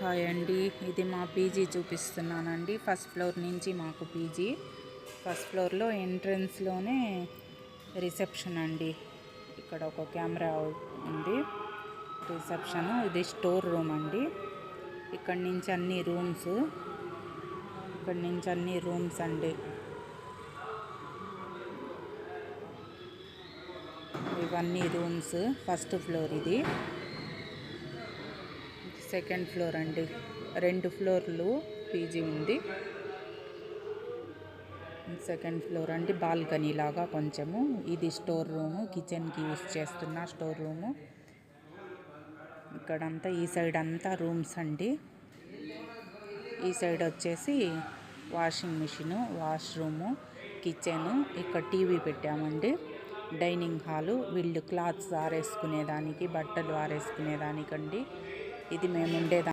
Hi అండి, ఇది మా పీజీ చూపిస్తున్నానండి. ఫస్ట్ ఫ్లోర్ నుంచి మాకు పీజీ. ఫస్ట్ ఫ్లోర్లో ఎంట్రన్స్లోనే రిసెప్షన్ అండి. ఇక్కడ ఒక కెమెరా ఉంది. రిసెప్షన్, ఇది స్టోర్ రూమ్ అండి. ఇక్కడి నుంచి అన్ని రూమ్స్ అండి. ఇవన్నీ రూమ్స్. ఫస్ట్ ఫ్లోర్ ఇది. సెకండ్ ఫ్లోర్ అండి. 2 ఫ్లోర్లు పీజీ ఉంది. సెకండ్ ఫ్లోర్ అండి, బాల్కనీ లాగా కొంచెము. ఇది స్టోర్ రూము, కిచెన్కి యూస్ చేస్తున్న స్టోర్ రూము. ఇక్కడంతా ఈ సైడ్ అంతా రూమ్స్ అండి. ఈ సైడ్ వచ్చేసి వాషింగ్ మిషను, వాష్రూము, కిచెను. ఇక్కడ టీవీ పెట్టామండి. డైనింగ్ హాలు, వీళ్ళు క్లాత్స్ ఆరేసుకునేదానికి, బట్టలు ఆరేసుకునేదానికండి. ఇది మేము ఉండేదానికి